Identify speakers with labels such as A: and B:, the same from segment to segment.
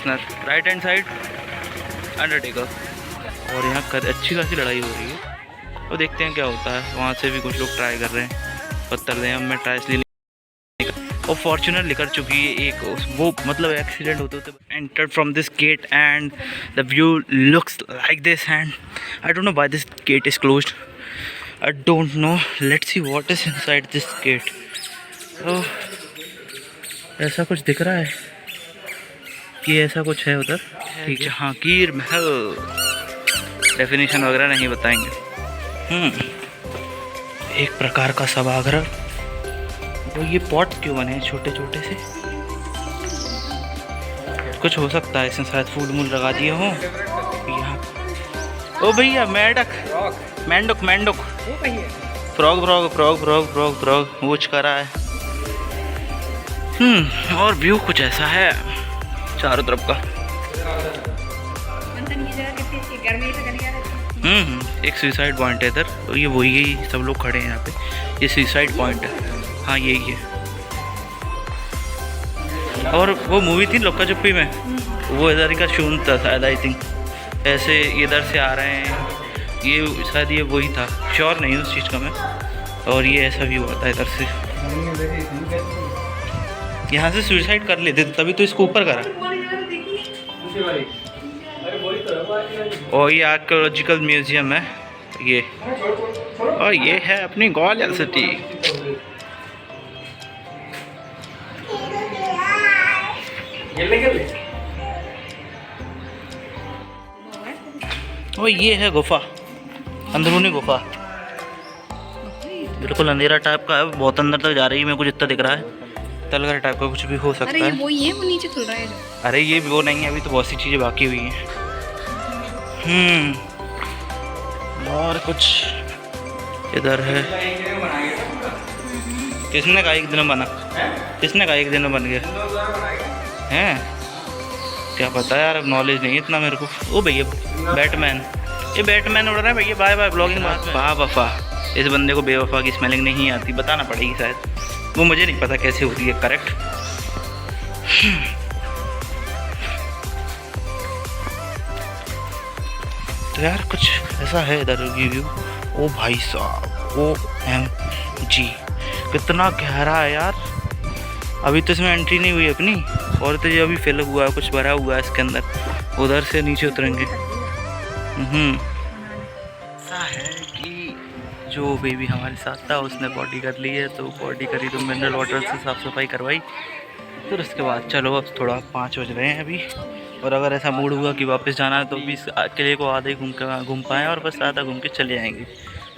A: Right hand side Undertaker. और यहाँ अच्छी खासी लड़ाई हो रही है और देखते हैं क्या होता है। वहाँ से भी कुछ लोग ट्राई कर रहे हैं पत्थर दें। अब मैं ट्राई इसलिए और फॉर्च्यूनर निकल चुकी है एक, वो मतलब एक्सीडेंट होते होते entered from this gate and the view looks like this and I don't know why this gate is closed. I don't know, let's see what is inside this gate. तो ऐसा कुछ दिख रहा है कि ऐसा कुछ है उधर। ठीक है, जहांगीर महल। डेफिनेशन वगैरह नहीं बताएंगे। एक प्रकार का सभागृह। वो ये पॉट क्यों बने हैं छोटे छोटे से? कुछ हो सकता है इसमें, शायद फूड मूल लगा दिए हों यहाँ। ओ भैया मेंढक, मेंढक मेंढक, frog frog frog frog frog frog watch कर रहा है। और व्यू कुछ ऐसा है चारों तरफ का। एक सुसाइड पॉइंट है इधर। तो ये वही सब लोग खड़े हैं यहाँ पे। ये सुसाइड पॉइंट है, हाँ यही है। और वो मूवी थी लुक्का छुपी में, वो इधर का शून था शायद, आई थिंक। ऐसे इधर से आ रहे हैं, ये शायद ये वही था, श्योर नहीं उस चीज़ का मैं। और ये ऐसा भी हुआ था इधर से, यहाँ से सुसाइड कर लेते तभी तो इसको ऊपर करा। और ये आर्कियोलॉजिकल म्यूजियम है ये, और ये है अपनी ग्वालियर सिटी। और ये है गुफा, अंदरूनी गुफा। बिल्कुल अंधेरा टाइप का है, बहुत अंदर तक जा रही है। मेरे को जितना दिख रहा है तलगर टाइप का कुछ भी हो सकता है।
B: अरे ये वही है, वो नीचे खुल रहा है जो।
A: अरे ये वो नहीं है, अभी तो बहुत सी चीज़ें बाकी हुई हैं। और कुछ इधर है। किसने कहा एक दिन में बना? किसने कहा एक दिन में बन गया हैं? क्या पता यार, अब नॉलेज नहीं है इतना मेरे को। ओ भैया बैटमैन, ये बैटमैन उड़ रहा है भैया। Bye bye vlogging. वाह वफा, इस बंदे को बेवफा की स्मेलिंग नहीं आती, बताना पड़ेगी शायद। वो मुझे नहीं पता कैसे होती है करेक्ट। तो यार कुछ ऐसा है इधर व्यू। ओ भाई साहब, OMG कितना गहरा है यार। अभी तो इसमें एंट्री नहीं हुई अपनी, और तो ये अभी फिल हुआ है, कुछ भरा हुआ है इसके अंदर। उधर से नीचे उतरेंगे। ऐसा है कि जो बेबी हमारे साथ था उसने बॉडी कर ली है, तो बॉडी करी तो मिनरल वाटर से साफ़ सफाई करवाई। फिर उसके बाद चलो अब थोड़ा 5 बज रहे हैं अभी, और अगर ऐसा मूड हुआ कि वापस जाना है तो भी इस किले को आधे घूम पाएँ और बस आधा घूम के चले आएंगे।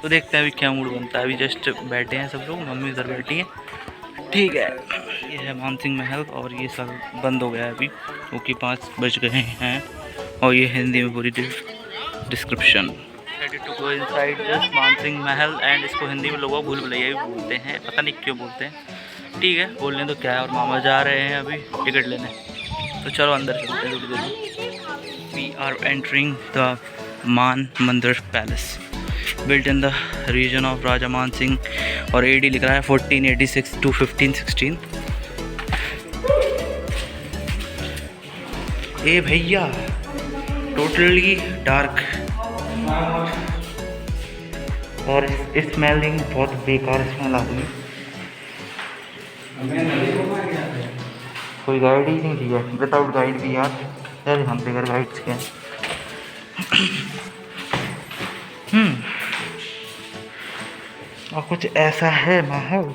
A: तो देखते हैं अभी क्या मूड बनता है। अभी जस्ट बैठे हैं सब लोग, मम्मी उधर बैठी हैं। ठीक है, ये है मानसिंह महल, और ये सब बंद हो गया है अभी क्योंकि 5 बज गए हैं। और ये हिंदी में पूरी description. Ready to go inside this Mansingh Mahal, and इसको हिंदी में लोग भूल भुलैया भी बोलते हैं, पता नहीं क्यों बोलते हैं। ठीक है, बोलने तो क्या है। और मामा जा रहे हैं अभी टिकट लेने, तो चलो अंदर चलते हैं जल्दी। We are entering the Man Mandir palace, built in the reign of Raja Man Singh. और AD लिख रहा है 1486 to 1516। ए भैया टोटली डार्क और स्मेलिंग बहुत बेकार स्मेल आ रही है। कोई गाइड ही नहीं दिया, विदाउट गाइड भी यार हम बगैर गाइड्स के। और कुछ ऐसा है माहौल।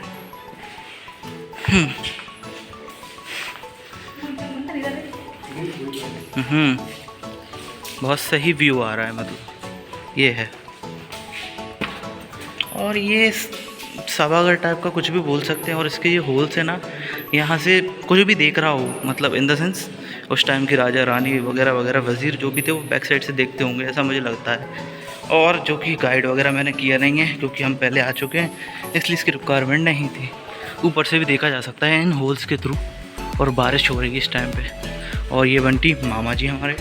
A: बहुत सही व्यू आ रहा है, मतलब ये है। और ये सभागार टाइप का कुछ भी बोल सकते हैं। और इसके ये होल से ना, यहाँ से कुछ भी देख रहा हो, मतलब इन द सेंस उस टाइम के राजा रानी वगैरह वगैरह वज़ीर जो भी थे वो बैक साइड से देखते होंगे, ऐसा मुझे लगता है। और जो कि गाइड वगैरह मैंने किया नहीं है क्योंकि हम पहले आ चुके हैं, इसलिए इसकी रिक्वायरमेंट नहीं थी। ऊपर से भी देखा जा सकता है इन होल्स के थ्रू। और बारिश हो रही है इस टाइम पे। और ये बंटी मामा जी हमारे,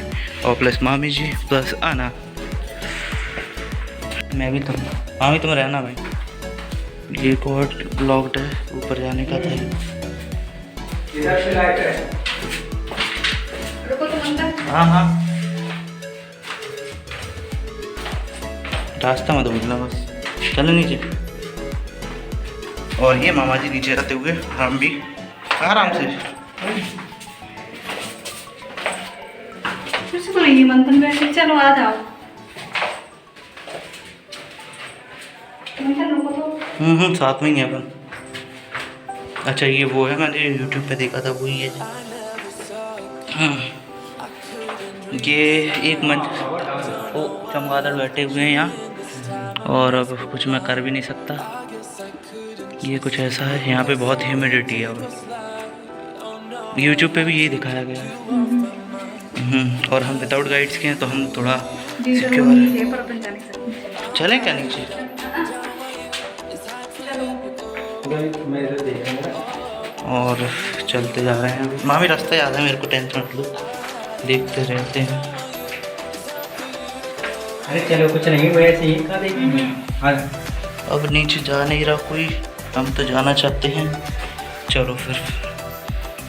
A: और प्लस मामी जी, प्लस आना। मैं भी तुम मामी तुम रहना भाई। ये कोर्ट लॉक्ड है, ऊपर जाने का था। हाँ हाँ, रास्ता मत भूलना बस। चलो नीचे। और ये मामा जी नीचे रहते हुए हम भी आराम से।
B: मंथन में चलो आ जाओ।
A: साथ में ही है अपन। अच्छा ये वो है, मैंने यूट्यूब पे देखा था, वही है। हाँ, ये एक मंच वो चमगादड़ बैठे हुए हैं यहाँ, और अब कुछ मैं कर भी नहीं सकता। ये कुछ ऐसा है, यहाँ पे बहुत ह्यूमिडिटी है। अब यूट्यूब पे भी यही दिखाया गया है। और हम विदाउट गाइड्स के हैं तो हम थोड़ा चलें क्या नीचे। और चलते जा रहे हैं। मामी रास्ता याद है मेरे को, टेंशन मत लो, देखते रहते हैं।
C: अरे चलो कुछ नहीं, वैसे ही खा देंगे।
A: अब नीचे जा नहीं रहा कोई, हम तो जाना चाहते हैं। चलो फिर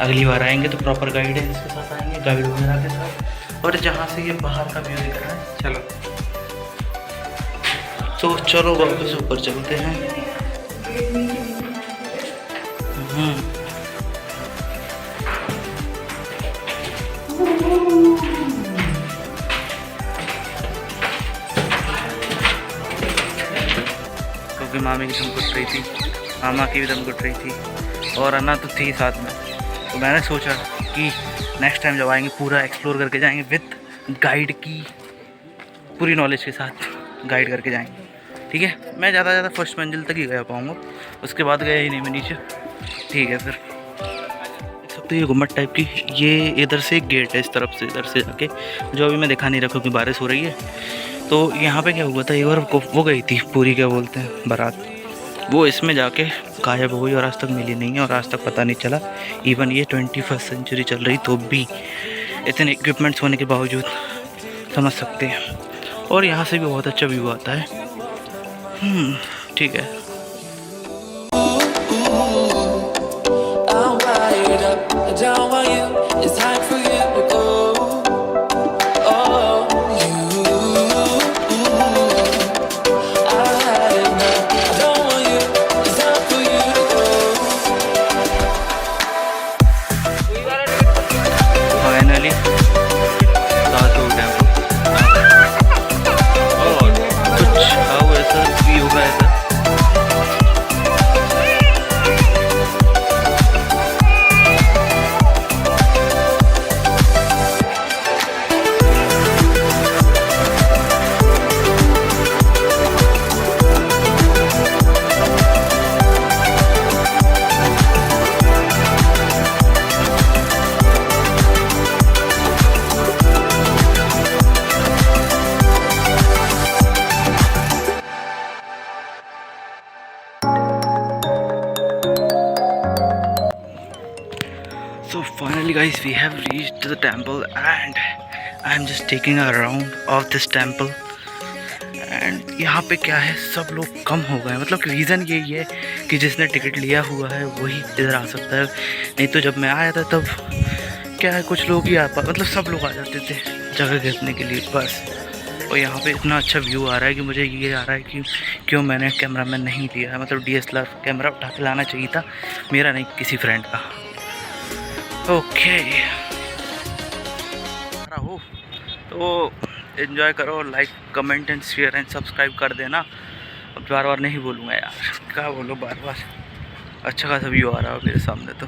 A: अगली बार आएंगे तो प्रॉपर गाइडेंस के साथ आएंगे, गाइड वगैरह के साथ। और जहाँ से ये बाहर का व्यू दिख रहा है, चलो तो चलो वापस ऊपर चलते हैं। क्योंकि मामी की दम घुट रही थी, मामा की भी दम घुट रही थी, और अन्ना तो थी साथ में। तो मैंने सोचा कि नेक्स्ट टाइम जब आएंगे पूरा एक्सप्लोर करके जाएंगे, विद गाइड की पूरी नॉलेज के साथ गाइड करके जाएंगे। ठीक है, मैं ज़्यादा फर्स्ट मंजिल तक ही गया पाऊँगा, उसके बाद गया ही नहीं मैं नीचे। ठीक है, फिर तो ये गुम्बद टाइप की, ये इधर से एक गेट है, इस तरफ से इधर से जाके, जो अभी मैं दिखा नहीं रहा क्योंकि बारिश हो रही है। तो यहाँ पे क्या हुआ था, एक बार वो गई थी पूरी, क्या बोलते हैं, बारात, वो इसमें जाके गायब हो गई और आज तक मिली नहीं है, और आज तक पता नहीं चला। इवन ये 21st सेंचुरी चल रही तो भी इतने इक्विपमेंट्स होने के बावजूद, समझ सकते हैं। और यहाँ से भी बहुत अच्छा व्यू आता है। ठीक है।
D: Down while you, it's time for you to go. Oh, I had it now. I don't want you, it's time for you to go.
A: Finally, Satu Temple. और कुछ आओ ऐसा व्यू है ऐसा। So finally guys, we have reached the temple and I am just taking a round of this temple. And यहाँ पे क्या है, सब लोग कम हो गए, मतलब कि रीज़न यही है कि जिसने टिकट लिया हुआ है वही इधर आ सकता है। नहीं तो जब मैं आया था तब क्या है, कुछ लोग ही मतलब सब लोग आ जाते थे जगह देखने के लिए बस। और यहाँ पे इतना अच्छा व्यू आ रहा है कि मुझे ये आ रहा है कि क्यों मैंने कैमरा मैन नहीं लिया है, मतलब DSLR कैमरा उठा के लाना चाहिए था, मेरा नहीं किसी फ्रेंड का। ओके हो तो एंजॉय करो, like comment and share and subscribe कर देना। अब बार नहीं बोलूँगा यार, क्या बोलो बार। अच्छा खासा व्यू आ रहा है मेरे सामने तो।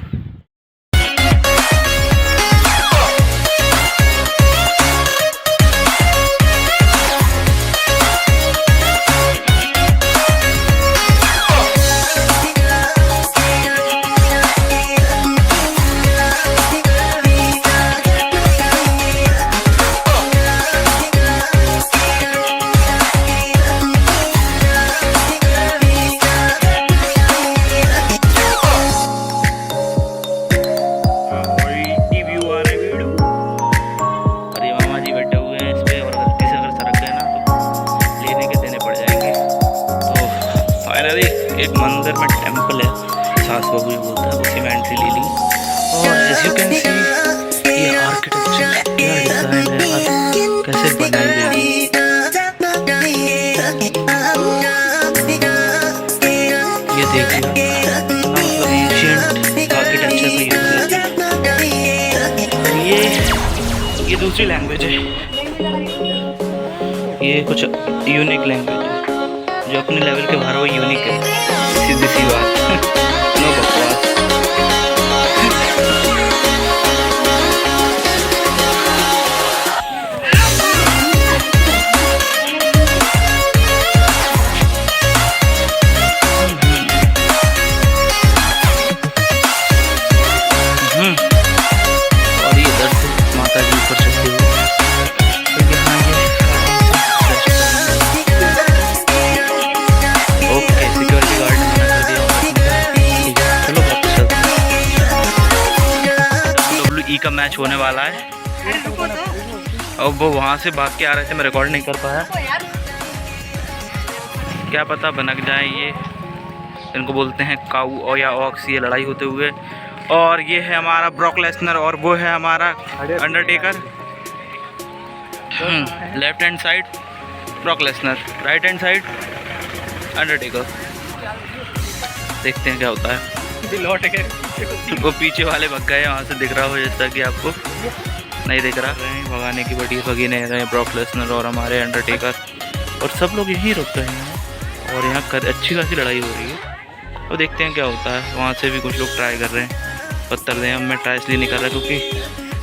A: एक मंदिर में टेंपल है, सास बहू ये बोलता है, उसी में एंट्री ले ली। और एज यू कैन सी ये आर्किटेक्चर क्या डिज़ाइन ये दूसरी लैंग्वेज है, ये कुछ यूनिक लैंग्वेज है, जो अपने लेवल के बाहर वो यूनिक है, सीधी सी बात। नो बकवास। और ये इधर से माता जी ऊपर चढ़ती हुई, तो यहाँ ये ओके सिक्योरिटी गार्ड ने मना कर दिया होगा। चलो वापस चलते हैं। WWE का मैच होने वाला है और वो वहाँ से भाग के आ रहे थे, मैं रिकॉर्ड नहीं कर पाया। क्या पता भनक जाए ये, इनको बोलते हैं काऊ और या ऑक्स, ये लड़ाई होते हुए। और ये है हमारा ब्रॉक लेसनर और वो है हमारा Undertaker. Left hand side Brock Lesnar, right hand side Undertaker. देखते हैं क्या होता है। वो पीछे वाले भग गए, वहाँ से दिख रहा हो जैसा कि आपको नहीं दिख रहा है। भगाने की बड़ी भगी नहीं रहे ब्रॉक लेसनर और हमारे अंडरटेकर, और सब लोग यहीं रुक रहे हैं और यहाँ अच्छी खासी लड़ाई हो रही है। और देखते हैं क्या होता है। वहाँ से भी कुछ लोग ट्राई कर रहे हैं पत्थर दें। अब मैं ट्राई इसलिए नहीं कर रहा क्योंकि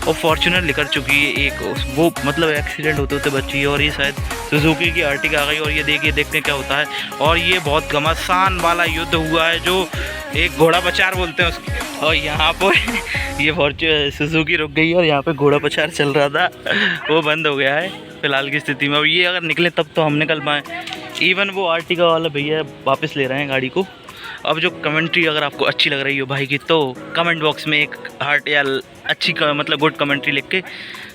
A: वो फॉर्च्यूनर निकल चुकी है एक, वो मतलब एक्सीडेंट होते होते बची है, और ये शायद सुजुकी की आर्टिका आ गई। और ये देखिए, देखते हैं क्या होता है। और ये बहुत घमासान वाला युद्ध हुआ है, जो एक घोड़ा पचार बोलते हैं उसकी। और यहाँ पर ये सुजुकी रुक गई और यहाँ पे घोड़ा पचार चल रहा था, वो बंद हो गया है फिलहाल की स्थिति में। अब ये अगर निकले तब तो हम निकल पाएँ। इवन वो आर्टिका वाला भैया वापस ले रहे हैं गाड़ी को। अब जो कमेंट्री अगर आपको अच्छी लग रही हो भाई की, तो कमेंट बॉक्स में एक हार्ट या अच्छी मतलब गुड कमेंट्री लिख के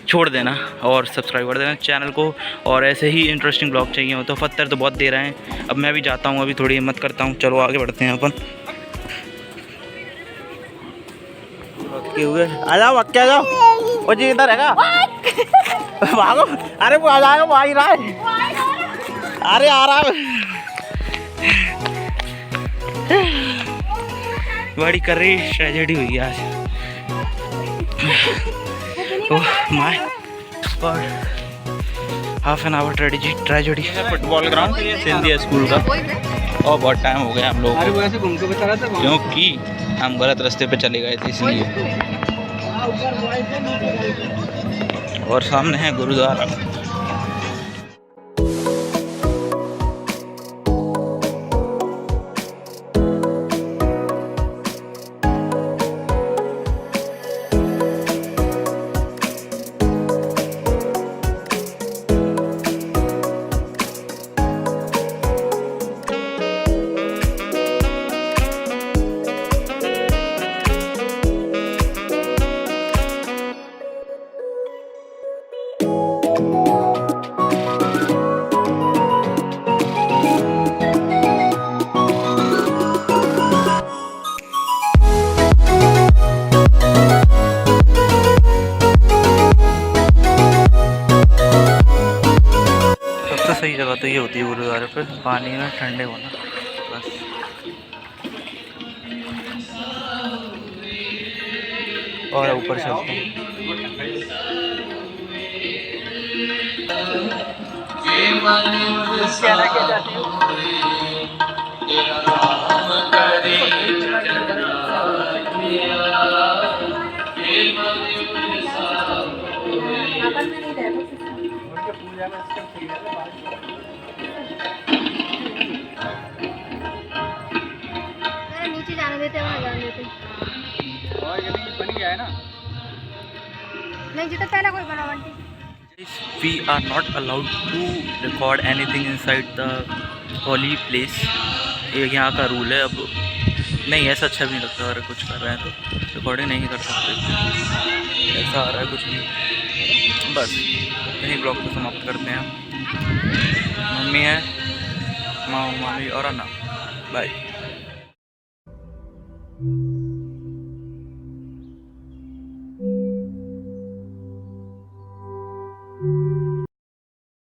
A: छोड़ देना और सब्सक्राइब कर देना चैनल को। और ऐसे ही इंटरेस्टिंग ब्लॉग चाहिए हो तो पत्थर तो बहुत दे रहे हैं। अब मैं भी जाता हूँ, अभी थोड़ी हिम्मत करता हूँ। चलो आगे बढ़ते हैं अपन। हुए आ जाओ, क्या जाओ, वो जी इधर है भागो। अरे वो आ जाएगा, वो आ ही रहा है। अरे आ रहा है, बड़ी कर रही ट्रेजेडी हुई है आज। Oh my God, half an hour tragedy. Football ground Scindia school का, और बहुत टाइम हो गया हम लोग क्योंकि हम गलत रास्ते पे चले गए थे इसलिए। और सामने है गुरुद्वारा। सही जगह तो ये होती है गुरुद्वारे पर, पानी में ठंडे होना बस। और ऊपर चलते हैं।
E: नीचे जाने देते, वहाँ जाने देते।
C: और ये बन गया है ना,
E: नहीं जितना पहले कोई बना Bunty.
A: We are not allowed to record anything inside the holy place। ये यहाँ का रूल है। अब नहीं, ऐसा अच्छा भी नहीं लगता अगर कुछ कर रहे हैं तो रिकॉर्डिंग नहीं कर सकते। ऐसा आ रहा है कुछ भी। बस यही ब्लॉग को समाप्त करते हैं। मम्मी है, माँ, मामी और अन्ना। बाय।